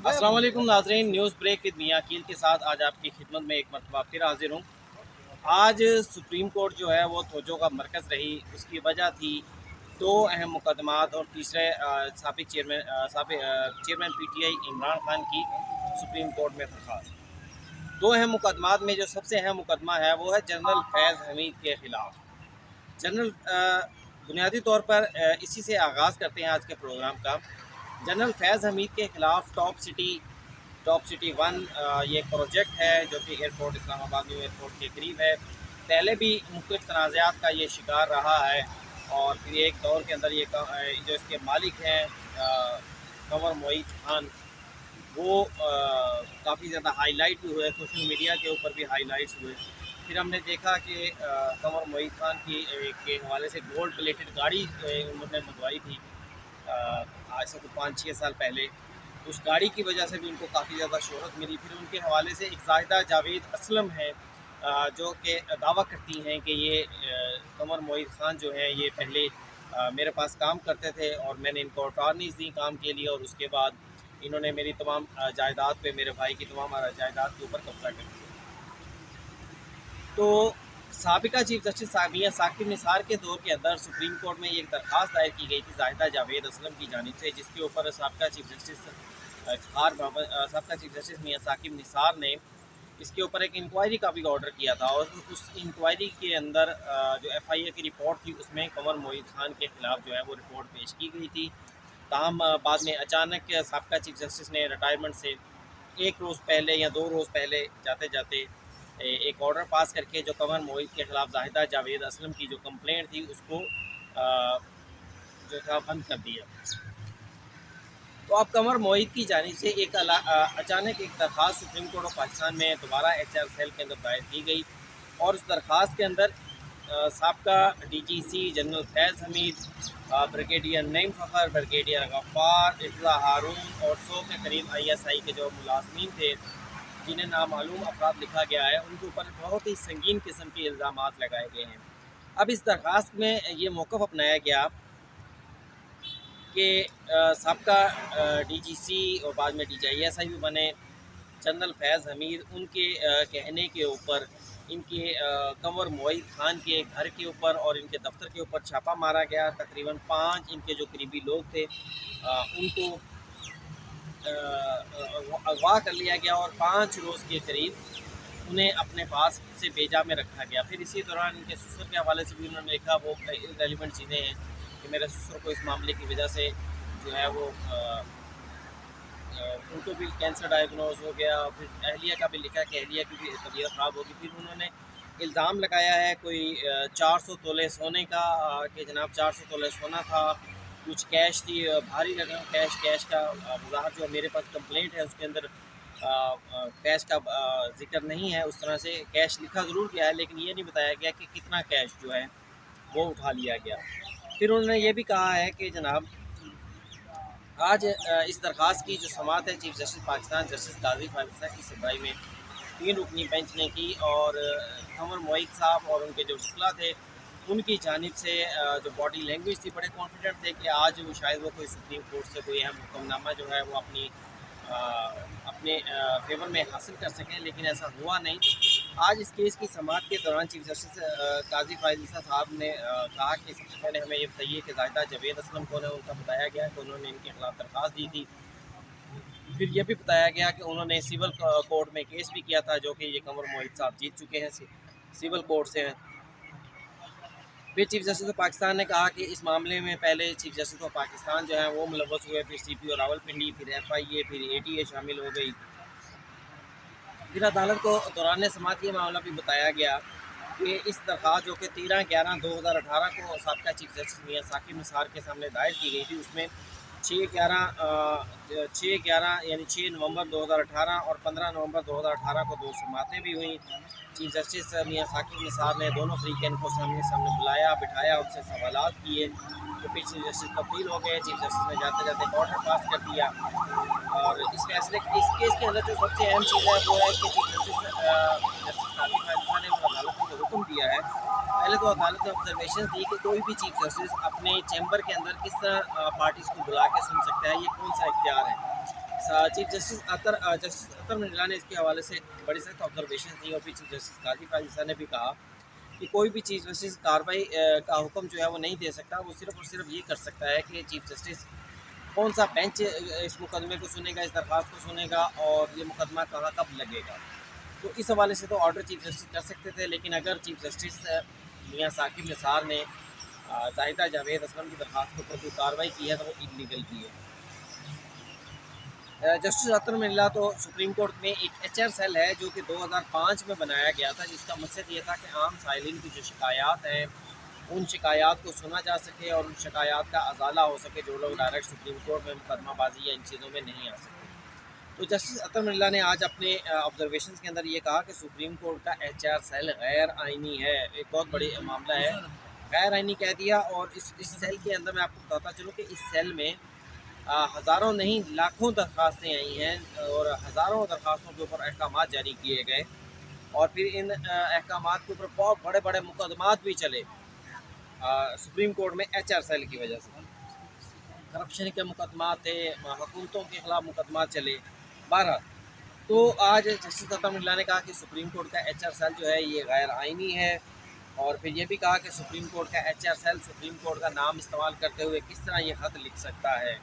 अस्सलाम वालेकुम नाज़रीन, न्यूज़ ब्रेक विद मियां अकील के साथ आज आपकी खिदमत में एक मरतबा फिर हाजिर हूँ। आज सुप्रीम कोर्ट जो है वो तवज्जो का मरकज़ रही। उसकी वजह थी दो अहम मुकदमात और तीसरे साबिक चेयरमैन पीटीआई इमरान खान की सुप्रीम कोर्ट में दरख्वास्त। दो अहम मुकदमात में जो सबसे अहम मुकदमा है वो है जनरल फैज़ हमीद के ख़िलाफ़। बुनियादी तौर पर इसी से आगाज़ करते हैं आज के प्रोग्राम का। जनरल फैज़ हमीद के ख़िलाफ़ टॉप सिटी वन ये एक प्रोजेक्ट है जो कि एयरपोर्ट इस्लामाबाद न्यू एयरपोर्ट के करीब है। पहले भी मुख्तलिफ तनाज़ात का ये शिकार रहा है और फिर एक दौर के अंदर ये जो इसके मालिक हैं कंवर मोईद खान, वो काफ़ी ज़्यादा हाईलाइट भी हुए, सोशल मीडिया के ऊपर भी हाईलाइट्स हुए। फिर हमने देखा कि कंवर मोईद खान के हवाले से गोल्ड प्लेटेड गाड़ी उन्होंने मंगवाई थी आज से 5-6 साल पहले। उस गाड़ी की वजह से भी उनको काफ़ी ज़्यादा शोहरत मिली। फिर उनके हवाले से एक ज़ाहिदा जावेद असलम है जो कि दावा करती हैं कि ये कंवर मोईद खान जो है ये पहले मेरे पास काम करते थे और मैंने इनको अटॉर्नीज़ दी काम के लिए, और उसके बाद इन्होंने मेरी तमाम जायदाद पे, मेरे भाई की तमाम जायदाद के ऊपर कब्जा कर दिया। तो साबिका चीफ जस्टिस मियां साकिब निसार के दौर के अंदर सुप्रीम कोर्ट में एक दरख्वास्त दायर की गई थी ज़ाहिदा जावेद असलम की जानिब से, जिसके ऊपर साबिका चीफ जस्टिस मियां साकिब निसार ने इसके ऊपर एक इंक्वायरी का भी ऑर्डर किया था। और उस इंक्वायरी के अंदर जो FIA की रिपोर्ट थी उसमें कंवर मोईद खान के ख़िलाफ़ जो है वो रिपोर्ट पेश की गई थी। ताहम बाद में अचानक साबिका चीफ जस्टिस ने रिटायरमेंट से एक रोज़ पहले या 2 रोज़ पहले जाते जाते एक ऑर्डर पास करके जो कंवर मोईद के ख़िलाफ़ ज़ाहिदा जावेद असलम की जो कंप्लेंट थी उसको जो था बंद कर दिया। तो अब कंवर मोईद की जानिब से अचानक एक दरख्वास्त सुप्रीम कोर्ट ऑफ पाकिस्तान में दोबारा HR सेल के अंदर दायर की गई, और उस दरख्वास्त के अंदर साबका DGC जनरल फैज़ हमीद, ब्रिगेडियर नईम फ़खर, ब्रिगेडियर गफ़्फ़ार, इफ़्ज़ा हारून और 100 के करीब ISI के जो मुलाज़मीन थे जिन्हें नामालूम अफराद लिखा गया है, उनके ऊपर बहुत ही संगीन किस्म के इल्ज़ामात लगाए गए हैं। अब इस दरख्वास्त में ये मौक़िफ़ अपनाया गया कि साबका DGC और बाद में DGI भी बने जनरल फैज़ हमीद, उनके कहने के ऊपर इनके कंवर मोईद खान के घर के ऊपर और इनके दफ्तर के ऊपर छापा मारा गया। तकरीबन 5 इनके जो करीबी लोग थे उनको अगवा कर लिया गया और 5 रोज़ के करीब उन्हें अपने पास से बेजा में रखा गया। फिर इसी दौरान इनके ससुर के हवाले से भी उन्होंने लिखा, वो रेलिवेंट चीज़ें हैं कि मेरे ससुर को इस मामले की वजह से जो है वो उनको भी कैंसर डायग्नोज हो गया। फिर अहलिया का भी लिखा कि अहलिया की भी तबीयत ख़राब होगी। फिर उन्होंने इल्ज़ाम लगाया है कोई 400 तोले सोने का, कि जनाब 400 तोले सोना था, कुछ कैश थी, भारी रकम कैश का वज़ाहत जो मेरे पास कंप्लेंट है उसके अंदर कैश का ज़िक्र नहीं है। उस तरह से कैश लिखा ज़रूर गया है लेकिन ये नहीं बताया गया कि कितना कैश जो है वो उठा लिया गया। फिर उन्होंने ये भी कहा है कि जनाब आज इस दरख्वास्त की जो समाअत है चीफ जस्टिस पाकिस्तान जस्टिस काजी फायदा की सरबराही में 3 रुकनी बेंच ने की, और कंवर मोईद साहब और उनके जो वकीला थे उनकी जानिब से जो बॉडी लैंग्वेज थी, बड़े कॉन्फिडेंट थे कि आज वो शायद वो कोई सुप्रीम कोर्ट से कोई अहम हुक्मनामा जो है वो अपने फेवर में हासिल कर सकें, लेकिन ऐसा हुआ नहीं। आज इस केस की समाअत के दौरान चीफ जस्टिस काजी फायदा साहब ने कहा कि सबसे पहले हमें ये बताइए कि ज़ाहिदा जावेद असलम कौन है। उनका बताया गया कि उन्होंने इनके खिलाफ दरख्वास्त दी थी। फिर यह भी बताया गया कि उन्होंने सिविल कोर्ट में केस भी किया था, जो कि ये कंवर मोईद साहब जीत चुके हैं, सिविल कोर्ट से हैं। फिर चीफ जस्टिस ऑफ पाकिस्तान ने कहा कि इस मामले में पहले चीफ जस्टिस ऑफ पाकिस्तान जो है वो मुलव्वस हुए, फिर CPO रावलपिंडी, फिर FIA, फिर ATA शामिल हो गई। फिर अदालत को दौरान समाअत ये मामला भी बताया गया कि इस दरख्वास्त जो कि 13/11/2018 को साबिका चीफ जस्टिस मियां साकिब निसार के सामने दायर की गई थी, उसमें 6/11 यानी 6 नवंबर 2018 और 15 नवंबर 2018 को 2 समाअतें भी हुई। चीफ जस्टिस मियां साकिब निसार ने दोनों फरीकैन को सामने बुलाया, बिठाया, उनसे सवालात किए। तो फिर चीफ जस्टिस तब्दील हो गए। चीफ जस्टिस ने जाते जाते ऑर्डर पास कर दिया, और इस केस के अंदर जो सबसे अहम चीज़ है वो है कि चीफ जस्टिस काजी फायदा ने अदालत को हुक्म दिया है पहले तो अदालत ने ऑब्जर्वेशन दी कि कोई भी चीफ जस्टिस अपने चैम्बर के अंदर किस तरह पार्टीज़ को बुला के सुन सकता है, ये कौन सा इख्तियार है। चीफ जस्टिस अतर मिर्ज़ा ने इसके हवाले से बड़ी सख्त ऑब्जर्वेशन दी और फिर चीफ जस्टिस काजी फाजिसा ने भी कहा कि कोई भी चीफ जस्टिस कार्रवाई का हुक्म जो है वो नहीं दे सकता, वो सिर्फ और सिर्फ ये कर सकता है कि चीफ जस्टिस कौन सा बेंच इस मुकदमे को सुनेगा, इस दरख्वास्त को सुनेगा और ये मुकदमा कहाँ कब लगेगा। तो इस हवाले से तो ऑर्डर चीफ जस्टिस कर सकते थे, लेकिन अगर चीफ जस्टिस मियाँ साकिब निसार ने जाहिदा जावेद असलम की दरख्वास्त के ऊपर जो कार्रवाई की है तो वो इलीगल की है। जस्टिस अतर मिर्ज़ा तो सुप्रीम कोर्ट में एक HR सेल है जो कि 2005 में बनाया गया था, जिसका मकसद ये था कि आम साइलिन की जो शिकायत हैं उन शिकायत को सुना जा सके और उन शिकायत का अजाला हो सके जो लोग डायरेक्ट सुप्रीम कोर्ट में मुकदमाबाजी या इन चीज़ों में नहीं आ सकते। तो जस्टिस अतर मिर्ज़ा ने आज अपने ऑब्जर्वेशन के अंदर ये कहा कि सुप्रीम कोर्ट का HR सेल गैर आइनी है। एक बहुत बड़ी मामला है, गैर आइनी कह दिया। और इस सेल के अंदर मैं आपको बताता चलूँ कि इस सेल में हज़ारों नहीं लाखों दरख्वास्तें आई हैं और हज़ारों दरख्वास्तों के ऊपर अहकामात जारी किए गए और फिर इन अहकामात के ऊपर बहुत बड़े बड़े मुकदमात भी चले सुप्रीम कोर्ट में HR सेल की वजह से। करप्शन के मुकदमात थे, हुकूमतों के खिलाफ मुकदमात चले। 12 तो आज जस्टिस अतर मिर्ज़ा ने कहा कि सुप्रीम कोर्ट का HR सेल जो है ये गैर आइनी है और फिर ये भी कहा कि सुप्रीम कोर्ट का HR सेल सुप्रीम कोर्ट का नाम इस्तेमाल करते हुए किस तरह ये ख़त लिख सकता है।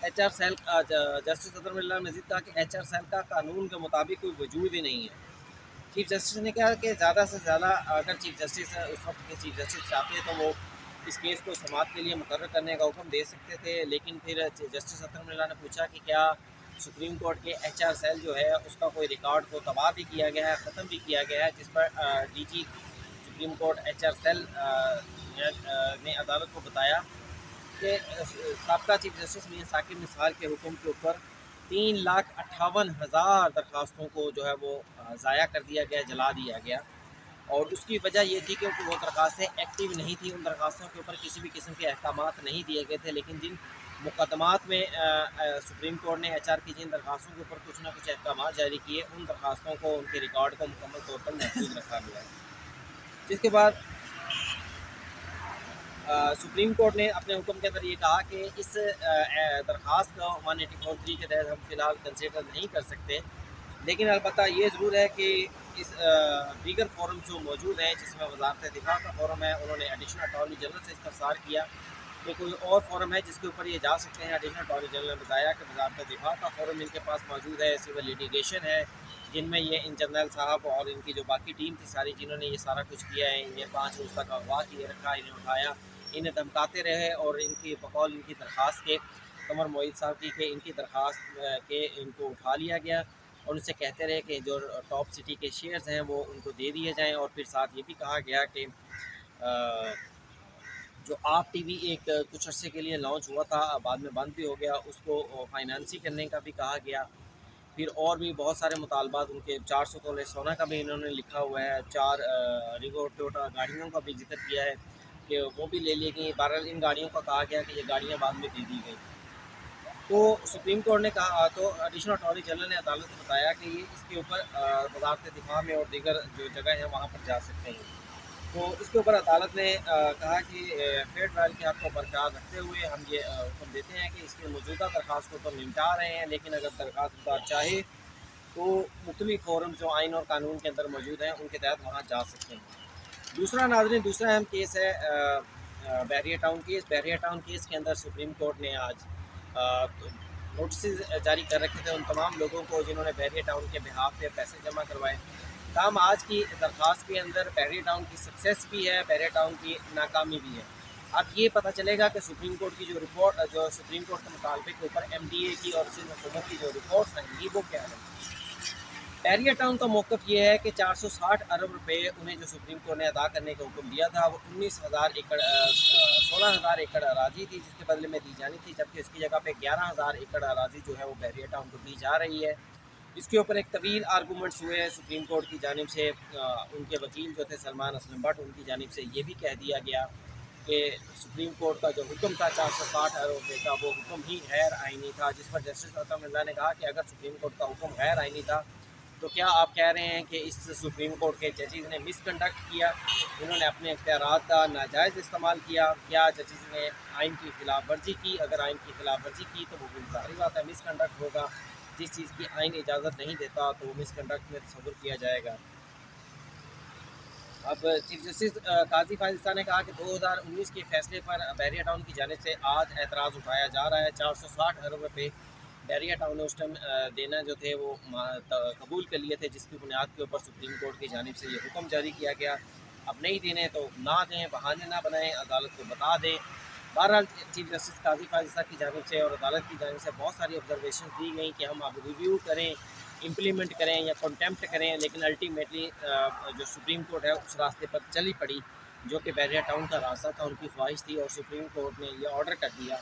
HR सेल जस्टिस अतर मिर्ज़ा ने मज़ीद कहा कि HR सेल का कानून के मुताबिक कोई वजूद ही नहीं है। चीफ जस्टिस ने कहा कि ज़्यादा से ज़्यादा अगर चीफ जस्टिस उस वक्त के चीफ जस्टिस चाहते तो वो इस केस को समाअत के लिए मुकर्रर करने का हुक्म दे सकते थे, लेकिन फिर जस्टिस अतर मिर्ज़ा ने पूछा कि क्या सुप्रीम कोर्ट के HR सेल जो है उसका कोई रिकॉर्ड को तबाह भी किया गया है, ख़त्म भी किया गया है, जिस पर DG Supreme Court HR cell ने अदालत को बताया कि साबका चीफ जस्टिस मियाँ साकिब निसार के हुक्म के ऊपर 3,58,000 दरख्वास्तों को जो है वो ज़ाया कर दिया गया, जला दिया गया। और उसकी वजह ये थी क्योंकि वो दरख्वास्तें एक्टिव नहीं थी, उन दरख्वास्तों के ऊपर किसी भी किस्म के अहकामात नहीं दिए गए थे, लेकिन जिन मुकदमात में सुप्रीम कोर्ट ने HR की जिन दरख्वास्तों के ऊपर कुछ ना कुछ अहकामात जारी किए, उन दरख्वास्तों को उनके रिकॉर्ड को मुकम्मल तौर पर महफूज रखा गया है। जिसके बाद सुप्रीम कोर्ट ने अपने हुक्म के अंदर ये कहा कि इस दरख्वास्त को 184(3) के तहत हम फ़िलहाल कंसिडर नहीं कर सकते, लेकिन अलबत्ता ये ज़रूर है कि इस दीगर फोरम जो मौजूद हैं जिसमें वज़ारत दिफा का फोरम है, उन्होंने एडिशनल अटॉर्नी जनरल से इस्तफसार किया कि कोई और फोरम है जिसके ऊपर ये जा सकते हैं। एडिशनल अटॉर्नी जनरल ने बताया कि वज़ारत दिफा का फोरम इनके पास मौजूद है, सिविल लिटिगेशन है जिनमें ये इन जनरल साहब और इनकी जो बाकी टीम थी सारी, जिन्होंने ये सारा कुछ किया है, इन्हें 5 रोज़ तक अगवा किए रखा, इन्हें उठाया, इन्हें धमकाते रहे और इनकी बकौल इनकी दरख्वास्त के कमर मोईद साहब की कि इनकी दरख्वास्त के इनको उठा लिया गया और उनसे कहते रहे कि जो टॉप सिटी के शेयर्स हैं वो उनको दे दिए जाएं। और फिर साथ ये भी कहा गया कि जो आप TV एक कुछ अर्से के लिए लॉन्च हुआ था, बाद में बंद भी हो गया, उसको फाइनेंसिंग करने का भी कहा गया। फिर और भी बहुत सारे मुतालबात उनके 400 तोले सोना का भी इन्होंने लिखा हुआ है, 4 रिगो टोयोटा गाड़ियों का भी जिक्र किया है कि वो भी ले ली गई। बहरहाल इन गाड़ियों का कहा गया कि ये गाड़ियाँ बाद में दे दी गई। तो सुप्रीम कोर्ट ने कहा, तो एडिशनल अटॉर्नी जनरल ने अदालत को बताया कि ये इसके ऊपर वज़ारत दिफा में और दीगर जो जगह है वहाँ पर जा सकते हैं। तो इसके ऊपर अदालत ने कहा कि फेयर ट्रायल के हक़ को बरकरार रखते हुए हम ये हुक्म देते हैं कि इसकी मौजूदा दरख्वास्त को तो निपटा रहे हैं, लेकिन अगर दरख्वास्तदार चाहे तो मुख्तलिफ फोरम जो आइन और कानून के अंदर मौजूद हैं उनके तहत वहाँ जा सकते हैं। दूसरा नाज़रीन, दूसरा अहम केस है barrier town case. Barrier town case के अंदर सुप्रीम कोर्ट ने आज नोटिस जारी कर रखे थे उन तमाम लोगों को जिन्होंने बैरियर टाउन के बिहाफ पे पैसे जमा करवाए। ताहम आज की दरख्वास्त के अंदर बैरियर टाउन की सक्सेस भी है, बैरियर टाउन की नाकामी भी है। अब ये पता चलेगा कि सुप्रीम कोर्ट की जो रिपोर्ट, जो सुप्रीम कोर्ट के मुतालबे के ऊपर MDA की और सिंध हुकूमत की जो रिपोर्ट्स हैं वो क्या है। बैरियर टाउन का मौक़िफ़ ये है कि 460 अरब रुपए उन्हें जो सुप्रीम कोर्ट ने अदा करने का हुक्म दिया था, वो 16,000 एकड़ अराजी थी जिसके बदले में दी जानी थी, जबकि इसकी जगह पे 11,000 एकड़ अराजी जो है वो बैरियर टाउन को दी जा रही है। इसके ऊपर एक तवील आर्गूमेंट्स हुए हैं सुप्रीम कोर्ट की जानिब से। उनके वकील जो थे सलमान असलम भट्ट, उनकी जानिब से ये भी कह दिया गया कि सुप्रीम कोर्ट का जो हुक्म था 460 अरब रुपये का, वो हुक्म ही गैर आइनी था, जिस पर जस्टिस अता मिर्ज़ा ने कहा कि अगर सुप्रीम कोर्ट का हुक्म गैर आइनी था तो क्या आप कह रहे हैं कि इस सुप्रीम कोर्ट के जजेस ने मिसकंडक्ट किया, इन्होंने अपने इख्तियारात का नाजायज़ इस्तेमाल किया? क्या जजेस ने आइन की खिलाफ वर्जी की? अगर आइन की खिलाफ वर्जी की तो वो ज़ाहिर बात है मिसकंडक्ट होगा। जिस चीज़ की आइन इजाज़त नहीं देता तो वो मिसकंडक्ट में तस्वुर किया जाएगा। अब चीफ जस्टिस काजी फाजिस्ता ने कहा कि 2019 के फैसले पर बैरिया टाउन की जानिब से आज एतराज़ उठाया जा रहा है। 460 अरब रुपये बैरिया टाउन ने उस टाइम देना जो थे वो कबूल कर लिए थे, जिसकी बुनियाद के ऊपर सुप्रीम कोर्ट की जानिब से ये हुक्म जारी किया गया। अब नहीं देने तो ना दें, बहाने ना बनाएं, अदालत को बता दें। बहरहाल चीफ जस्टिस काजी फाजिस्ता की जानिब से और अदालत की जानिब से बहुत सारी ऑब्जर्वेशन दी गई कि हम अब रिव्यू करें, इम्प्लीमेंट करें या कॉन्टेम्प्ट करें, लेकिन अल्टीमेटली जो सुप्रीम कोर्ट है उस रास्ते पर चली पड़ी जो कि बैरिया टाउन का रास्ता था, उनकी ख्वाहिश थी। और सुप्रीम कोर्ट ने यह ऑर्डर कर दिया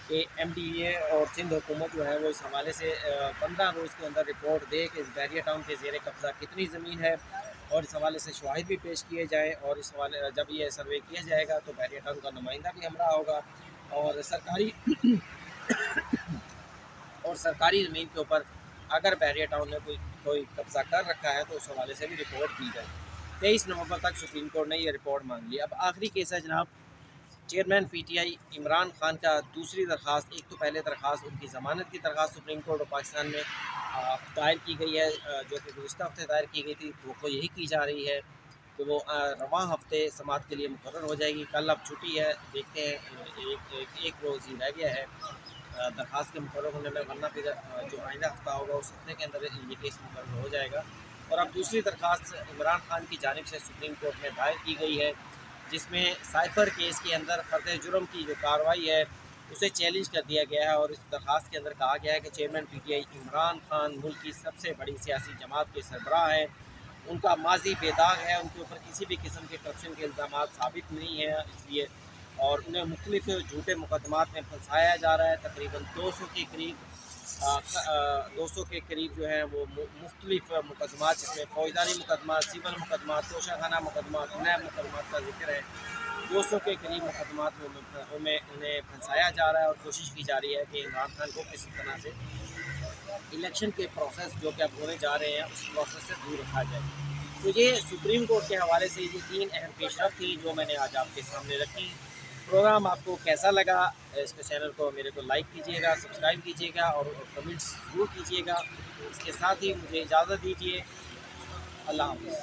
कि MDA और सिंध हुकूमत जो है वो इस हवाले से 15 रोज़ के अंदर रिपोर्ट दे कि इस बैरिया टाउन के ज़ेर कब्ज़ा कितनी ज़मीन है, और इस हवाले से शवाहिद भी पेश किए जाए। और इस हवाले जब ये सर्वे किया जाएगा तो बैरिया टाउन का नुमाइंदा भी हमरा होगा, और सरकारी और सरकारी ज़मीन के ऊपर अगर बैरिया टाउन ने कोई कब्ज़ा कर रखा है तो उस हवाले से भी रिपोर्ट दी जाए। 23 नवंबर तक सुप्रीम कोर्ट ने ये रिपोर्ट मांग ली। अब आखिरी केस है जनाब, चेयरमैन PTI इमरान खान का दूसरी दरख्वास्त। एक तो पहले दरख्वास्त उनकी ज़मानत की दरख्वास्त सुप्रीम कोर्ट ऑफ पाकिस्तान में दायर की गई है, जो कि गुज़िश्ता हफ्ते दायर की गई थी। तो यही की जा रही है कि वो रवां हफ्ते समाअत के लिए मुकर्रर हो जाएगी। कल अब छुट्टी है, देखते हैं एक रोज़ ही रह गया है दरख्वास्त के मुकर्रर होने में, वरना फिर जो आइंदा हफ्ता होगा उस हफ्ते के अंदर ये केस मुकर्रर हो जाएगा। और अब दूसरी दरख्वास्त इमरान खान की जानिब से सुप्रीम कोर्ट में दायर की गई है, जिसमें साइफर केस के अंदर फ़र्द जुर्म की जो कार्रवाई है उसे चैलेंज कर दिया गया है। और इस दरख्वास्त के अंदर कहा गया है कि चेयरमैन PTI इमरान खान मुल्क की सबसे बड़ी सियासी जमात के सरबराह हैं, उनका माजी बेदाग है, उनके ऊपर किसी भी किस्म के करप्शन के इल्ज़ाम साबित नहीं है इसलिए, और उन्हें मुख्तलिफ झूठे मुकदमात में फंसाया जा रहा है। तकरीबन 200 के करीब 200 के करीब जो है वो मुख्तलिफ मुकदमात, जिसमें फौजदारी मुकदमा, सिविल मुकदमा, तोशाखाना मुकदमा, नैब मुकदमात का जिक्र है। 200 के करीब मुकदमात में उन्हें फंसाया जा रहा है, और कोशिश की जा रही है कि इमरान खान को किसी तरह से इलेक्शन के प्रोसेस जो कि अब होने जा रहे हैं उस प्रोसेस से दूर रखा जाए। तो ये सुप्रीम कोर्ट के हवाले से ये 3 अहम पेशरफ थी जो मैंने आज आपके सामने रखी। प्रोग्राम आपको कैसा लगा? इसके चैनल को मेरे को लाइक कीजिएगा, सब्सक्राइब कीजिएगा और कमेंट्स ज़रूर कीजिएगा। इसके साथ ही मुझे इजाज़त दीजिए। अल्लाह हाफ़िज़।